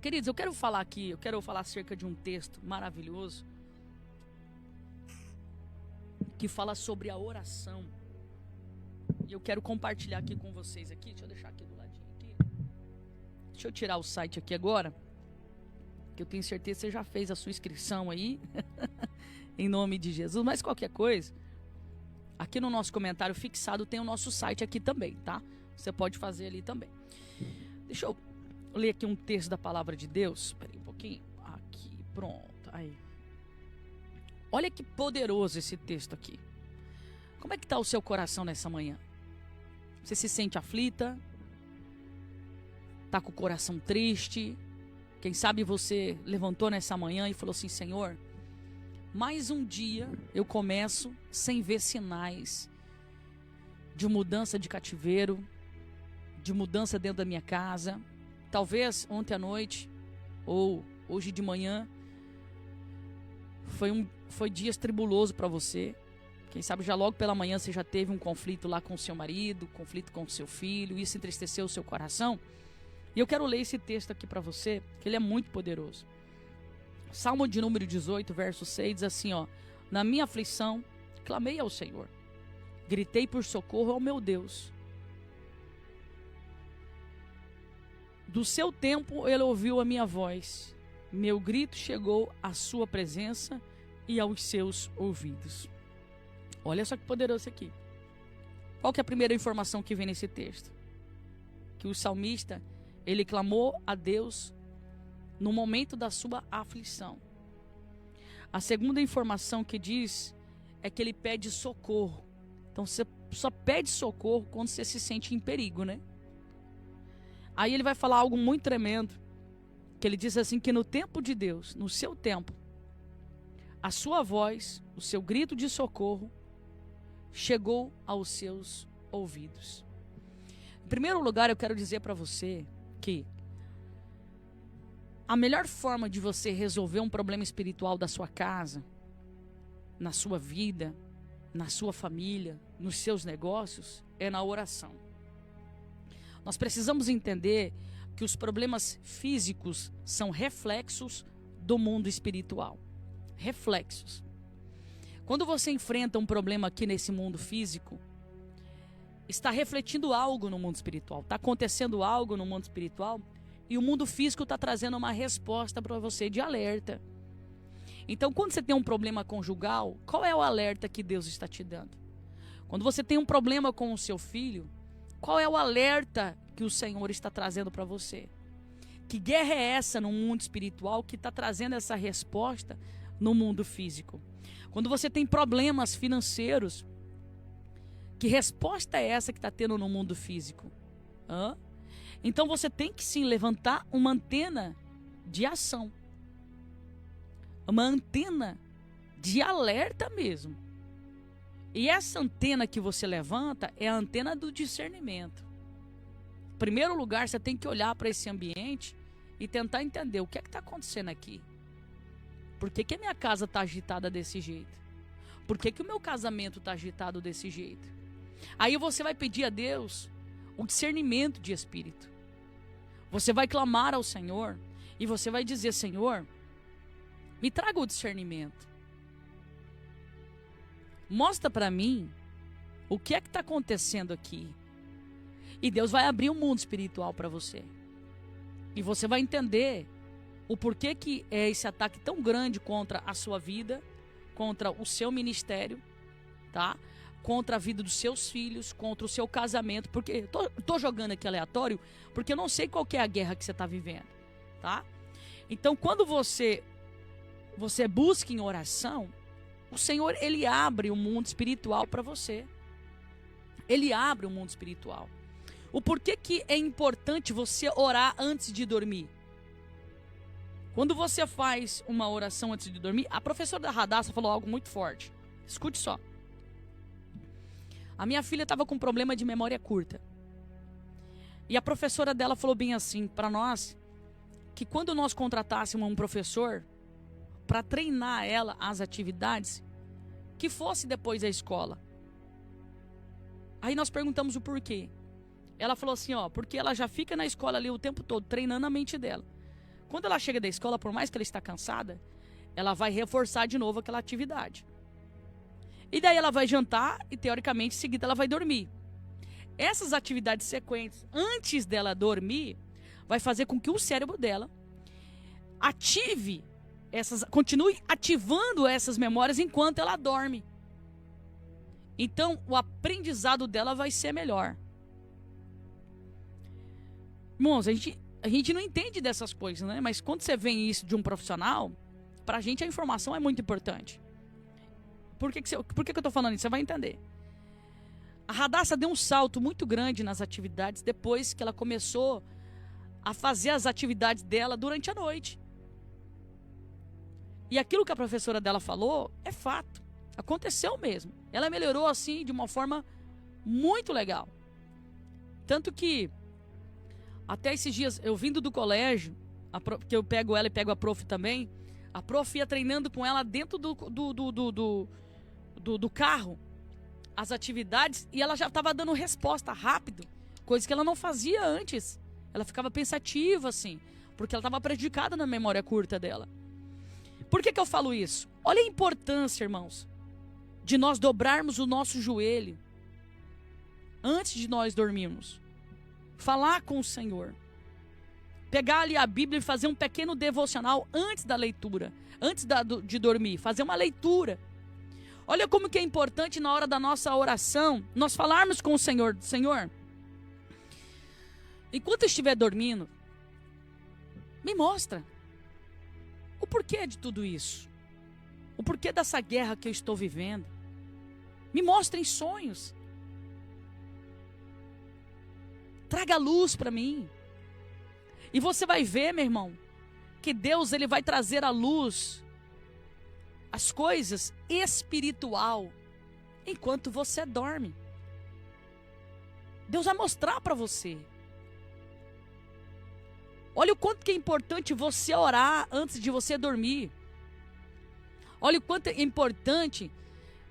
Queridos, eu quero falar acerca de um texto maravilhoso que fala sobre a oração. E eu quero compartilhar aqui com vocês aqui. Deixa eu deixar aqui do ladinho aqui. Deixa eu tirar o site aqui agora, que eu tenho certeza que você já fez a sua inscrição aí, em nome de Jesus. Mas qualquer coisa, aqui no nosso comentário fixado tem o nosso site aqui também, tá? Você pode fazer ali também. Deixa eu ler aqui um texto da palavra de Deus. Espera aí um pouquinho. Aqui, pronto. Aí. Olha que poderoso esse texto aqui. Como é que está o seu coração nessa manhã? Você se sente aflita? Está com o coração triste? Quem sabe você levantou nessa manhã e falou assim: Senhor, mais um dia eu começo sem ver sinais de mudança de cativeiro, de mudança dentro da minha casa. Talvez ontem à noite ou hoje de manhã foi dias tribuloso para você. Quem sabe já logo pela manhã você já teve um conflito lá com o seu marido, conflito com o seu filho, isso entristeceu o seu coração. E eu quero ler esse texto aqui para você, que ele é muito poderoso. Salmo de número 18, verso 6, diz assim, ó: na minha aflição, clamei ao Senhor, gritei por socorro ao meu Deus. Do seu tempo ele ouviu a minha voz, meu grito chegou à sua presença e aos seus ouvidos. Olha só que poderoso isso aqui. Qual que é a primeira informação que vem nesse texto? Que o salmista, ele clamou a Deus no momento da sua aflição. A segunda informação que diz é que ele pede socorro. Então você só pede socorro quando você se sente em perigo, né? Aí ele vai falar algo muito tremendo, que ele diz assim, que no tempo de Deus, no seu tempo, a sua voz, o seu grito de socorro chegou aos seus ouvidos. Em primeiro lugar, eu quero dizer para você que a melhor forma de você resolver um problema espiritual da sua casa, na sua vida, na sua família, nos seus negócios, é na oração. Nós precisamos entender que os problemas físicos são reflexos do mundo espiritual. Reflexos. Quando você enfrenta um problema aqui nesse mundo físico, está refletindo algo no mundo espiritual. Está acontecendo algo no mundo espiritual e o mundo físico está trazendo uma resposta para você de alerta. Então, quando você tem um problema conjugal, qual é o alerta que Deus está te dando? Quando você tem um problema com o seu filho, qual é o alerta que o Senhor está trazendo para você? Que guerra é essa no mundo espiritual que está trazendo essa resposta no mundo físico? Quando você tem problemas financeiros, que resposta é essa que está tendo no mundo físico? Então você tem que sim levantar uma antena de ação. Uma antena de alerta mesmo. E essa antena que você levanta é a antena do discernimento. Em primeiro lugar, você tem que olhar para esse ambiente e tentar entender o que é que está acontecendo aqui. Por que que a minha casa está agitada desse jeito? Por que que o meu casamento está agitado desse jeito? Aí você vai pedir a Deus o discernimento de espírito. Você vai clamar ao Senhor e você vai dizer: Senhor, me traga o discernimento. Mostra para mim o que é que está acontecendo aqui. E Deus vai abrir um mundo espiritual para você. E você vai entender o porquê que é esse ataque tão grande contra a sua vida, contra o seu ministério, tá? Contra a vida dos seus filhos, contra o seu casamento. Porque tô jogando aqui aleatório, porque eu não sei qual que é a guerra que você está vivendo, tá? Então, quando você busca em oração, o Senhor, Ele abre o mundo espiritual para você. Ele abre o mundo espiritual. O porquê que é importante você orar antes de dormir? Quando você faz uma oração antes de dormir, a professora da Radassa falou algo muito forte. Escute só. A minha filha estava com um problema de memória curta. E a professora dela falou bem assim para nós, que quando nós contratássemos um professor para treinar ela as atividades, que fosse depois da escola. Aí nós perguntamos o porquê. Ela falou assim, porque ela já fica na escola ali o tempo todo, treinando a mente dela. Quando ela chega da escola, por mais que ela está cansada, ela vai reforçar de novo aquela atividade. E daí ela vai jantar e, teoricamente, em seguida ela vai dormir. Essas atividades sequentes, antes dela dormir, vai fazer com que o cérebro dela continue ativando essas memórias enquanto ela dorme. Então, o aprendizado dela vai ser melhor. Irmãos, a gente não entende dessas coisas, né? Mas quando você vê isso de um profissional, pra gente a informação é muito importante. Por que eu tô falando isso? Você vai entender. A Radassa deu um salto muito grande nas atividades depois que ela começou a fazer as atividades dela durante a noite. E aquilo que a professora dela falou é fato. Aconteceu mesmo. Ela melhorou assim de uma forma muito legal. Tanto que até esses dias, eu vindo do colégio, que eu pego ela e pego a prof também, a prof ia treinando com ela dentro do carro, as atividades, e ela já estava dando resposta rápido, coisa que ela não fazia antes. Ela ficava pensativa, assim, porque ela estava prejudicada na memória curta dela. Por que eu falo isso? Olha a importância, irmãos, de nós dobrarmos o nosso joelho antes de nós dormirmos. Falar com o Senhor. Pegar ali a Bíblia e fazer um pequeno devocional antes da leitura. Antes de dormir. Fazer uma leitura. Olha como que é importante na hora da nossa oração nós falarmos com o Senhor. Senhor, enquanto eu estiver dormindo, me mostra o porquê de tudo isso. O porquê dessa guerra que eu estou vivendo. Me mostra em sonhos. Traga luz para mim. E você vai ver, meu irmão, que Deus ele vai trazer à luz as coisas espiritual enquanto você dorme. Deus vai mostrar para você. Olha o quanto que é importante você orar antes de você dormir. Olha o quanto é importante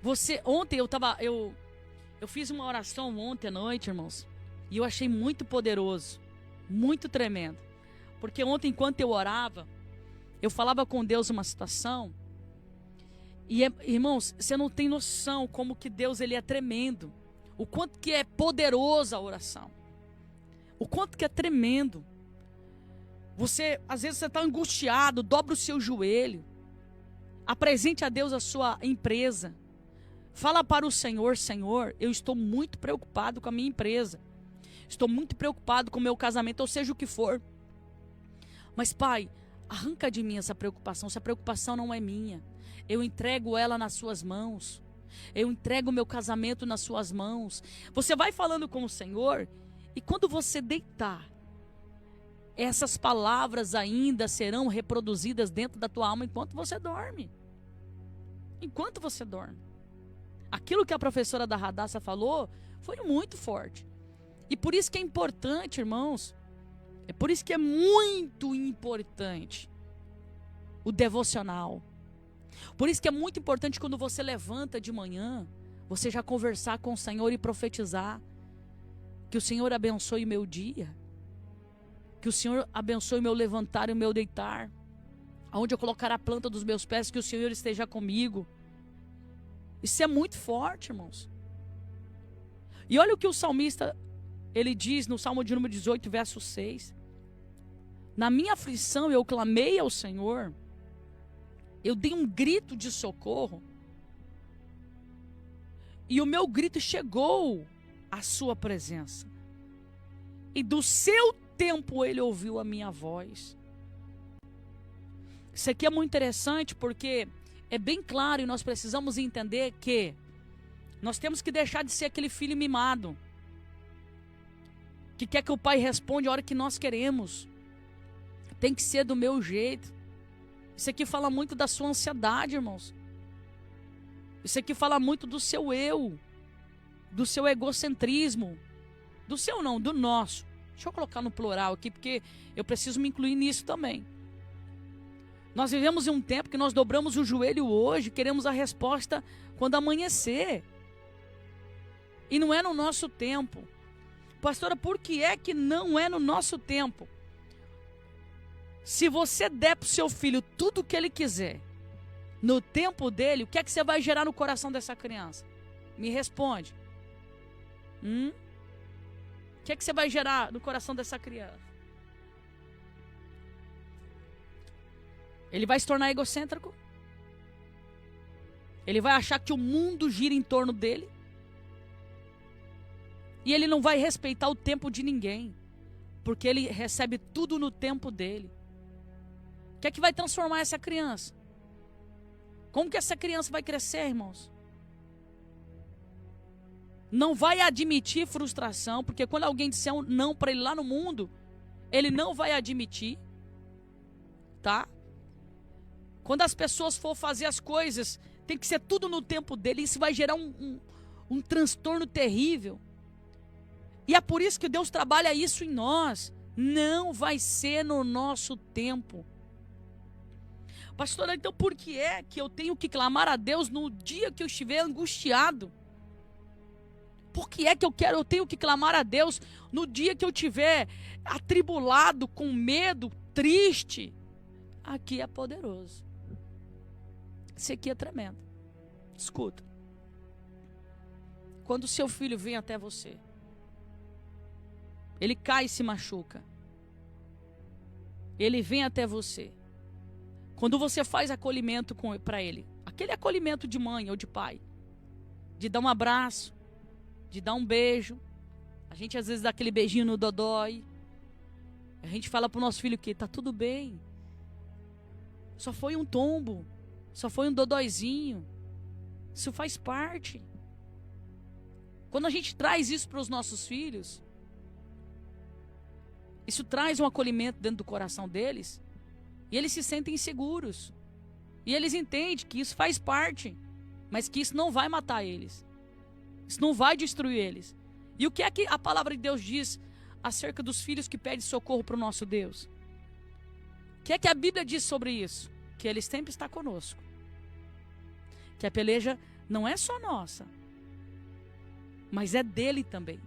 você... Ontem eu fiz uma oração ontem à noite, irmãos, e eu achei muito poderoso, muito tremendo. Porque ontem, enquanto eu orava, eu falava com Deus uma situação. E, irmãos, você não tem noção como que Deus ele é tremendo. O quanto que é poderosa a oração. O quanto que é tremendo. Às vezes você está angustiado, dobra o seu joelho. Apresente a Deus a sua empresa. Fala para o Senhor, Senhor, eu estou muito preocupado com a minha empresa. Estou muito preocupado com o meu casamento, ou seja o que for. Mas, Pai, arranca de mim essa preocupação. Essa preocupação não é minha. Eu entrego ela nas suas mãos. Eu entrego o meu casamento nas suas mãos. Você vai falando com o Senhor, e quando você deitar, essas palavras ainda serão reproduzidas dentro da tua alma enquanto você dorme. Enquanto você dorme. Aquilo que a professora da Radassa falou foi muito forte. E por isso que é importante, irmãos, é por isso que é muito importante o devocional. Por isso que é muito importante quando você levanta de manhã, você já conversar com o Senhor e profetizar. Que o Senhor abençoe o meu dia. Que o Senhor abençoe o meu levantar e o meu deitar. Aonde eu colocar a planta dos meus pés, que o Senhor esteja comigo. Isso é muito forte, irmãos. E olha o que o salmista, ele diz no Salmo de número 18, verso 6. Na minha aflição eu clamei ao Senhor. Eu dei um grito de socorro. E o meu grito chegou à sua presença. E do seu tempo ele ouviu a minha voz. Isso aqui é muito interessante porque é bem claro e nós precisamos entender que nós temos que deixar de ser aquele filho mimado que quer que o pai responda a hora que nós queremos. Tem que ser do meu jeito. Isso aqui fala muito da sua ansiedade, irmãos. Isso aqui fala muito do seu eu, do seu egocentrismo. Do seu não, do nosso. Deixa eu colocar no plural aqui, porque eu preciso me incluir nisso também. Nós vivemos em um tempo que nós dobramos o joelho hoje, queremos a resposta quando amanhecer. E não é no nosso tempo. Pastora, por que é que não é no nosso tempo? Se você der para o seu filho tudo o que ele quiser, no tempo dele, o que é que você vai gerar no coração dessa criança? Me responde. O que é que você vai gerar no coração dessa criança? Ele vai se tornar egocêntrico? Ele vai achar que o mundo gira em torno dele? E ele não vai respeitar o tempo de ninguém, porque ele recebe tudo no tempo dele. O que é que vai transformar essa criança? Como que essa criança vai crescer, irmãos? Não vai admitir frustração, porque quando alguém disser um não para ele lá no mundo, ele não vai admitir, tá? Quando as pessoas for fazer as coisas, tem que ser tudo no tempo dele, isso vai gerar um transtorno terrível. E é por isso que Deus trabalha isso em nós. Não vai ser no nosso tempo. Pastor, então por que é que eu tenho que clamar a Deus no dia que eu estiver angustiado? Por que é que eu tenho que clamar a Deus no dia que eu estiver atribulado, com medo, triste? Aqui é poderoso. Isso aqui é tremendo. Escuta. Quando o seu filho vem até você, ele cai e se machuca. Ele vem até você. Quando você faz acolhimento para ele, aquele acolhimento de mãe ou de pai, de dar um abraço, de dar um beijo, a gente às vezes dá aquele beijinho no dodói, a gente fala pro nosso filho que tá tudo bem, só foi um tombo, só foi um dodóizinho, isso faz parte. Quando a gente traz isso para os nossos filhos, isso traz um acolhimento dentro do coração deles, e eles se sentem inseguros, e eles entendem que isso faz parte, mas que isso não vai matar eles, isso não vai destruir eles. E o que é que a palavra de Deus diz acerca dos filhos que pedem socorro para o nosso Deus? O que é que a Bíblia diz sobre isso? Que Ele sempre está conosco, que a peleja não é só nossa, mas é dele também.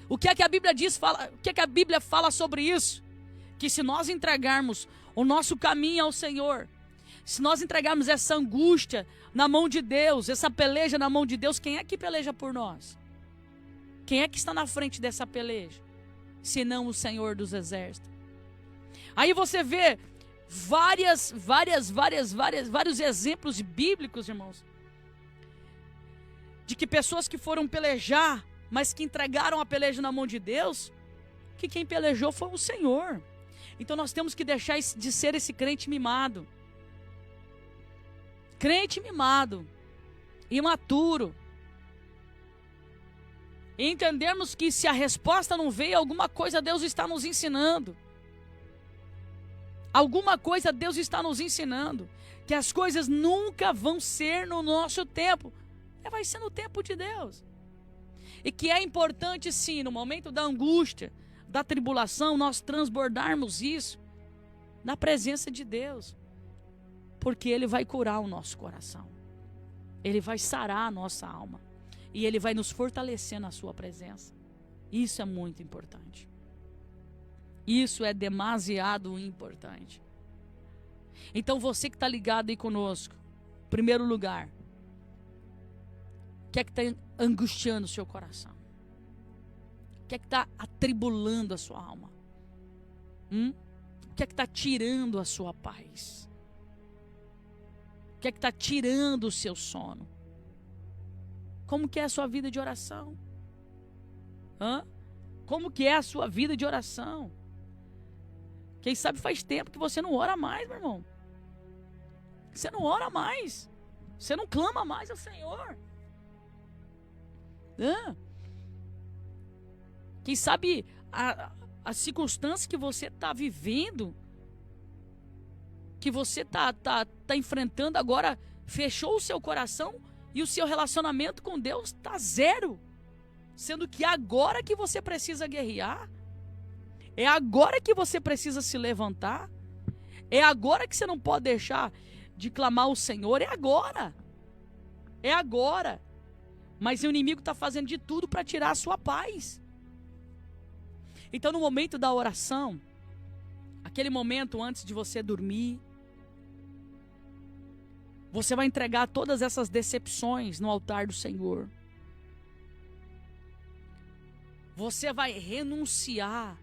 O que é que a Bíblia diz? O que é que a Bíblia fala sobre isso? Que se nós entregarmos o nosso caminho ao Senhor, se nós entregarmos essa angústia na mão de Deus, essa peleja na mão de Deus, quem é que peleja por nós? Quem é que está na frente dessa peleja? Senão o Senhor dos Exércitos. Aí você vê vários exemplos bíblicos, irmãos, de que pessoas que foram pelejar, mas que entregaram a peleja na mão de Deus, que quem pelejou foi o Senhor. Então nós temos que deixar de ser esse crente mimado. Crente mimado, imaturo. E entendermos que se a resposta não veio, alguma coisa Deus está nos ensinando. Alguma coisa Deus está nos ensinando. Que as coisas nunca vão ser no nosso tempo. Vai ser no tempo de Deus. E que é importante sim, no momento da angústia, da tribulação, nós transbordarmos isso na presença de Deus. Porque Ele vai curar o nosso coração. Ele vai sarar a nossa alma. E Ele vai nos fortalecer na sua presença. Isso é muito importante. Isso é demasiado importante. Então você que está ligado aí conosco, em primeiro lugar, o que é que está angustiando o seu coração? O que é que está atribulando a sua alma? O que é que está tirando a sua paz? O que é que está tirando o seu sono? Como que é a sua vida de oração? Como que é a sua vida de oração? Quem sabe faz tempo que você não ora mais, meu irmão. Você não ora mais. Você não clama mais ao Senhor. Quem sabe a circunstância que você está vivendo, que você está enfrentando agora, fechou o seu coração e o seu relacionamento com Deus está zero. Sendo que agora que você precisa guerrear, é agora que você precisa se levantar, é agora que você não pode deixar de clamar ao Senhor, é agora. É agora. Mas o inimigo está fazendo de tudo para tirar a sua paz. Então no momento da oração, naquele momento antes de você dormir, você vai entregar todas essas decepções no altar do Senhor. Você vai renunciar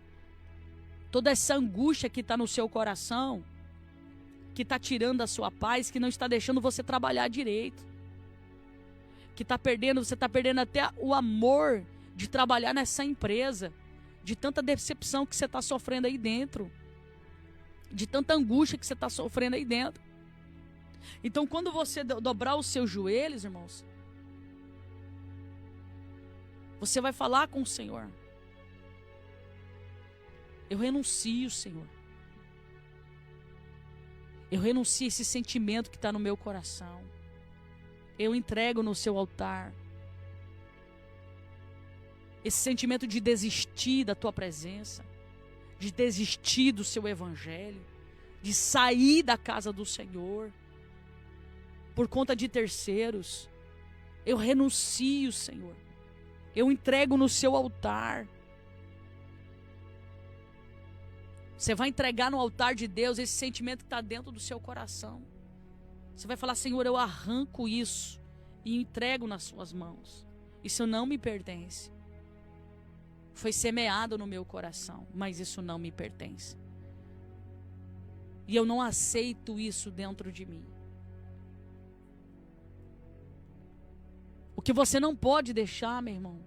toda essa angústia que está no seu coração, que está tirando a sua paz, que não está deixando você trabalhar direito, que você está perdendo até o amor de trabalhar nessa empresa, de tanta decepção que você está sofrendo aí dentro, de tanta angústia que você está sofrendo aí dentro. Então, quando você dobrar os seus joelhos, irmãos, você vai falar com o Senhor. Eu renuncio, Senhor. Eu renuncio a esse sentimento que está no meu coração. Eu entrego no seu altar. Esse sentimento de desistir da tua presença, de desistir do seu evangelho, de sair da casa do Senhor por conta de terceiros. Eu renuncio, Senhor. Eu entrego no seu altar. Você vai entregar no altar de Deus esse sentimento que está dentro do seu coração. Você vai falar: Senhor, eu arranco isso e entrego nas suas mãos. Isso não me pertence. Foi semeado no meu coração, mas isso não me pertence. E eu não aceito isso dentro de mim. O que você não pode deixar, meu irmão,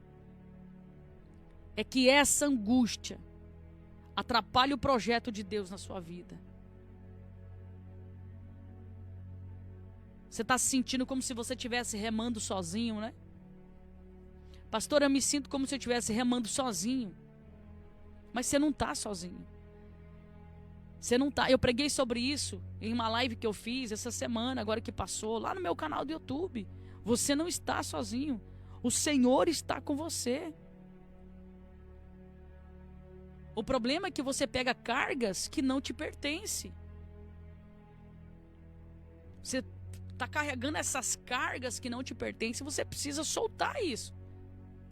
é que essa angústia atrapalhe o projeto de Deus na sua vida. Você está se sentindo como se você estivesse remando sozinho, né? Pastor, eu me sinto como se eu estivesse remando sozinho. Mas você não está sozinho. Você não está. Eu preguei sobre isso em uma live que eu fiz essa semana, agora que passou, lá no meu canal do YouTube. Você não está sozinho. O Senhor está com você. O problema é que você pega cargas que não te pertencem. Você está carregando essas cargas que não te pertencem. Você precisa soltar isso.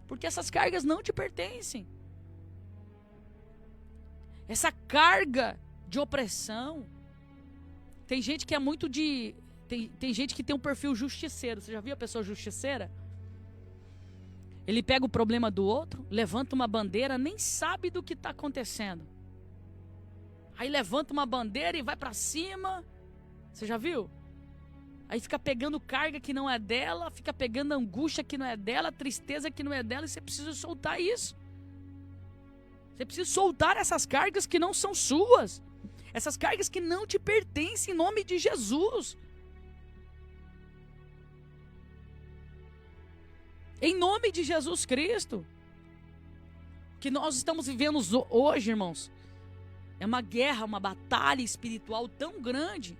Porque essas cargas não te pertencem. Essa carga de opressão. Tem gente que é muito de... Tem gente que tem um perfil justiceiro. Você já viu a pessoa justiceira? Ele pega o problema do outro, levanta uma bandeira, nem sabe do que está acontecendo. Aí levanta uma bandeira e vai para cima. Você já viu? Aí fica pegando carga que não é dela, fica pegando angústia que não é dela, tristeza que não é dela, e você precisa soltar isso. Você precisa soltar essas cargas que não são suas. Essas cargas que não te pertencem, em nome de Jesus. Em nome de Jesus Cristo. O que nós estamos vivendo hoje, irmãos, é uma guerra, uma batalha espiritual tão grande.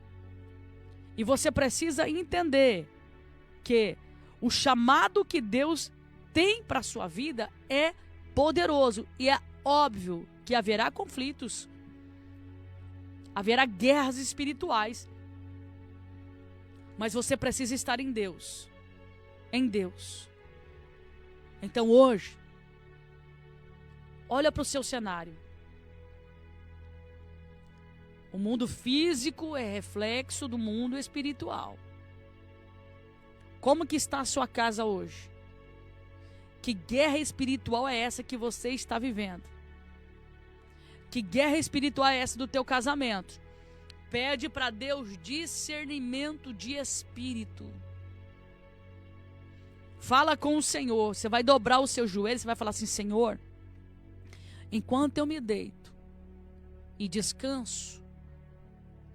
E você precisa entender que o chamado que Deus tem para a sua vida é poderoso. E é óbvio que haverá conflitos. Haverá guerras espirituais. Mas você precisa estar em Deus. Em Deus. Então hoje, olha para o seu cenário. O mundo físico é reflexo do mundo espiritual. Como que está a sua casa hoje? Que guerra espiritual é essa que você está vivendo? Que guerra espiritual é essa do teu casamento? Pede para Deus discernimento de espírito. Fala com o Senhor. Você vai dobrar o seu joelho, você vai falar assim: Senhor, enquanto eu me deito e descanso,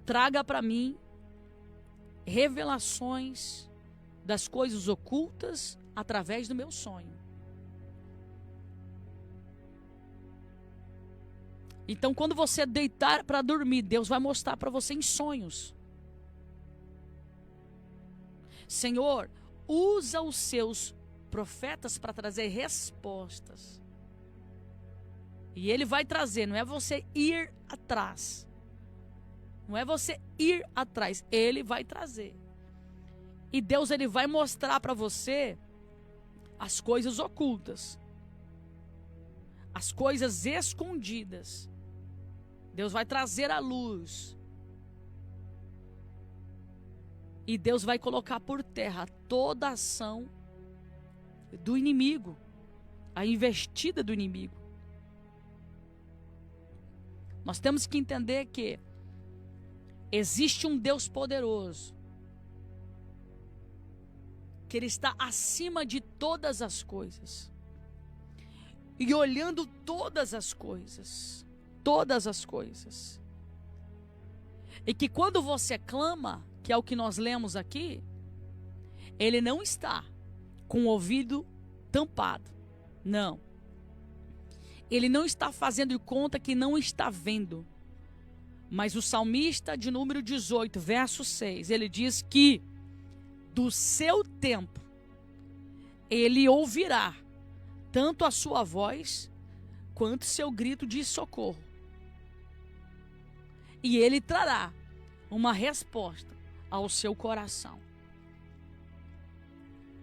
traga para mim revelações das coisas ocultas através do meu sonho. Então, quando você deitar para dormir, Deus vai mostrar para você em sonhos. Senhor, usa os seus profetas para trazer respostas. E Ele vai trazer, não é você ir atrás. Não é você ir atrás, Ele vai trazer. E Deus, Ele vai mostrar para você as coisas ocultas. As coisas escondidas. Deus vai trazer à luz. E Deus vai colocar por terra toda a ação do inimigo, a investida do inimigo. Nós temos que entender que existe um Deus poderoso, que Ele está acima de todas as coisas, e olhando todas as coisas, e que quando você clama, que é o que nós lemos aqui, Ele não está com o ouvido tampado, não. Ele não está fazendo de conta que não está vendo. Mas o salmista de número 18, verso 6, ele diz que do seu tempo Ele ouvirá tanto a sua voz quanto seu grito de socorro. E Ele trará uma resposta ao seu coração.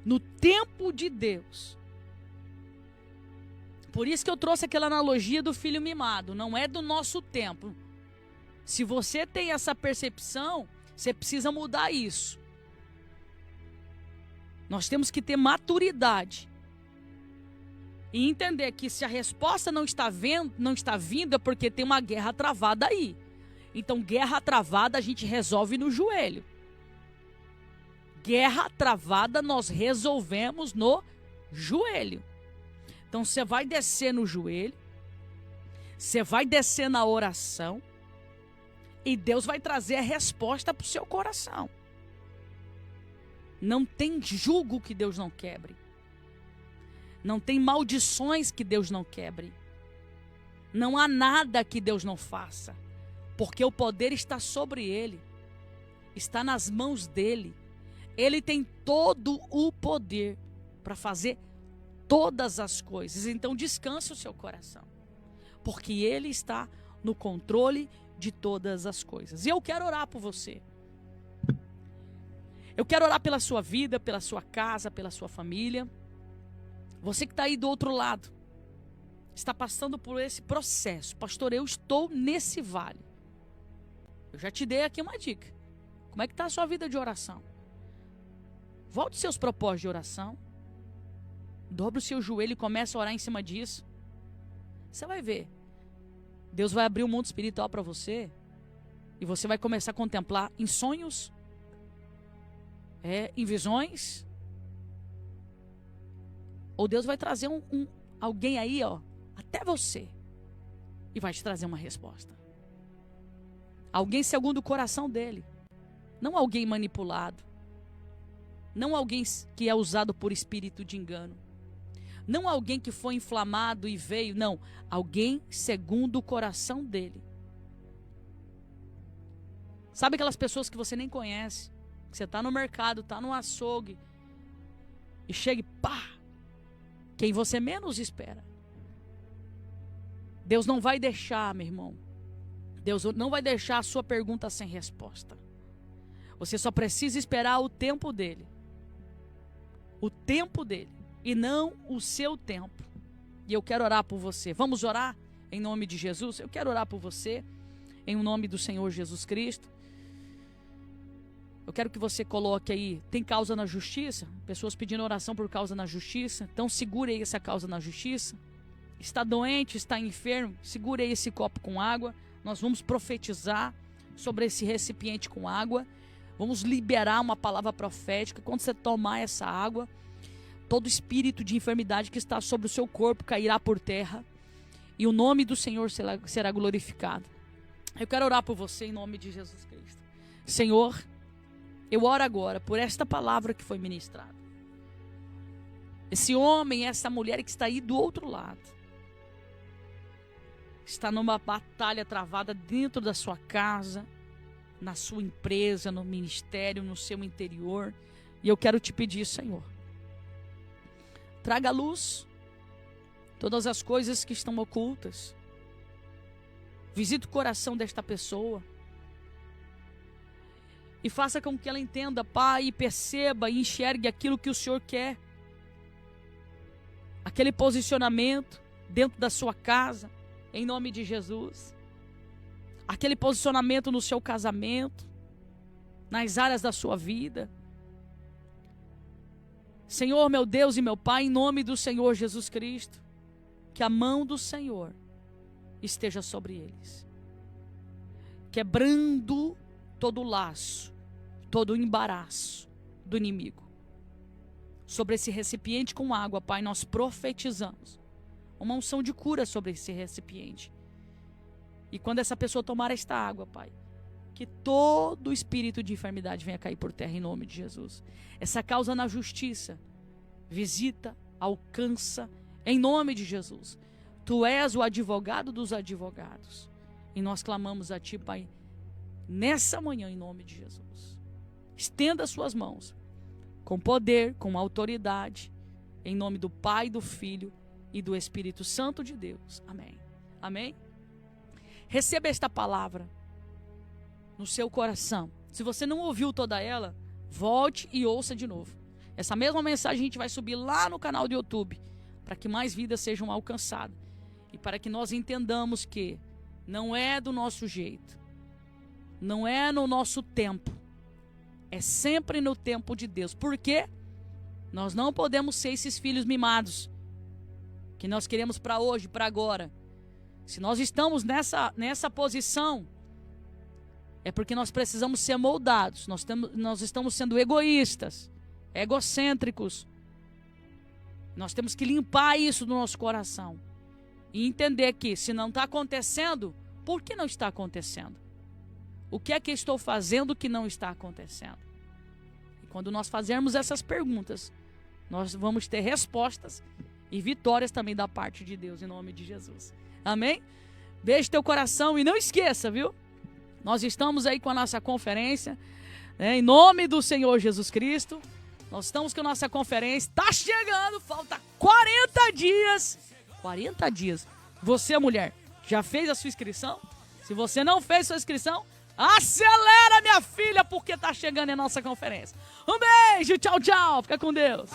No tempo de Deus. Por isso que eu trouxe aquela analogia do filho mimado. Não é do nosso tempo. Se você tem essa percepção, você precisa mudar isso. Nós temos que ter maturidade. E entender que se a resposta não está vindo, é porque tem uma guerra travada aí. Então, guerra travada a gente resolve no joelho. Guerra travada nós resolvemos no joelho. Então você vai descer no joelho, você vai descer na oração, e Deus vai trazer a resposta para o seu coração. Não tem jugo que Deus não quebre. Não tem maldições que Deus não quebre. Não há nada que Deus não faça, porque o poder está sobre Ele, está nas mãos dEle. Ele tem todo o poder para fazer todas as coisas. Então descanse o seu coração, porque Ele está no controle de todas as coisas. E eu quero orar por você. Eu quero orar pela sua vida, pela sua casa, pela sua família. Você que está aí do outro lado, está passando por esse processo. Pastor, eu estou nesse vale. Eu já te dei aqui uma dica. Como é que está a sua vida de oração? Volte aos seus propósitos de oração. Dobre o seu joelho e comece a orar em cima disso. Você vai ver. Deus vai abrir o mundo espiritual para você. E você vai começar a contemplar em sonhos, em visões. Ou Deus vai trazer alguém aí, até você, e vai te trazer uma resposta. Alguém segundo o coração dele. Não alguém manipulado. Não alguém que é usado por espírito de engano. Não alguém que foi inflamado e veio. Não, alguém segundo o coração dele. Sabe aquelas pessoas que você nem conhece? Que você está no mercado, está no açougue, e chega e pá! Quem você menos espera. Deus não vai deixar, meu irmão. Deus não vai deixar a sua pergunta sem resposta. Você só precisa esperar o tempo dele. O tempo dele. E não o seu tempo. E eu quero orar por você. Vamos orar em nome de Jesus? Eu quero orar por você em nome do Senhor Jesus Cristo. Eu quero que você coloque aí, tem causa na justiça? Pessoas pedindo oração por causa na justiça. Então segure aí essa causa na justiça. Está doente, está enfermo, segure aí esse copo com água. Nós vamos profetizar sobre esse recipiente com água. Vamos liberar uma palavra profética. Quando você tomar essa água, todo espírito de enfermidade que está sobre o seu corpo cairá por terra. E o nome do Senhor será glorificado. Eu quero orar por você em nome de Jesus Cristo. Senhor, eu oro agora por esta palavra que foi ministrada. Esse homem, essa mulher que está aí do outro lado, está numa batalha travada dentro da sua casa, na sua empresa, no ministério, no seu interior. E eu quero te pedir, Senhor, traga à luz todas as coisas que estão ocultas. Visite o coração desta pessoa. E faça com que ela entenda, Pai, e perceba e enxergue aquilo que o Senhor quer. Aquele posicionamento dentro da sua casa, em nome de Jesus. aquele posicionamento no seu casamento, nas áreas da sua vida. Senhor, meu Deus e meu Pai, em nome do Senhor Jesus Cristo, que a mão do Senhor esteja sobre eles, quebrando todo o laço, todo o embaraço do inimigo. Sobre esse recipiente com água, Pai, nós profetizamos uma unção de cura sobre esse recipiente. E quando essa pessoa tomar esta água, Pai, que todo espírito de enfermidade venha cair por terra em nome de Jesus. Essa causa na justiça visita, alcança em nome de Jesus. Tu és o advogado dos advogados. E nós clamamos a Ti, Pai, nessa manhã em nome de Jesus. Estenda as suas mãos com poder, com autoridade, em nome do Pai, do Filho e do Espírito Santo de Deus. Amém. Amém? Receba esta palavra no seu coração. Se você não ouviu toda ela, volte e ouça de novo. Essa mesma mensagem a gente vai subir lá no canal do YouTube, para que mais vidas sejam alcançadas. E para que nós entendamos que não é do nosso jeito, não é no nosso tempo, é sempre no tempo de Deus. Por quê? Nós não podemos ser esses filhos mimados, que nós queremos para hoje, para agora. Se nós estamos nessa posição, é porque nós precisamos ser moldados. Nós estamos sendo egoístas, egocêntricos. Nós temos que limpar isso do nosso coração e entender que se não está acontecendo, por que não está acontecendo? O que é que eu estou fazendo que não está acontecendo? E quando nós fazermos essas perguntas, nós vamos ter respostas e vitórias também da parte de Deus, em nome de Jesus. Amém? Beijo teu coração e não esqueça, viu? Nós estamos aí com a nossa conferência, né, em nome do Senhor Jesus Cristo. Nós estamos com a nossa conferência. Está chegando, falta 40 dias. 40 dias. Você, mulher, já fez a sua inscrição? Se você não fez sua inscrição, acelera, minha filha, porque está chegando a nossa conferência. Um beijo, tchau, tchau. Fica com Deus.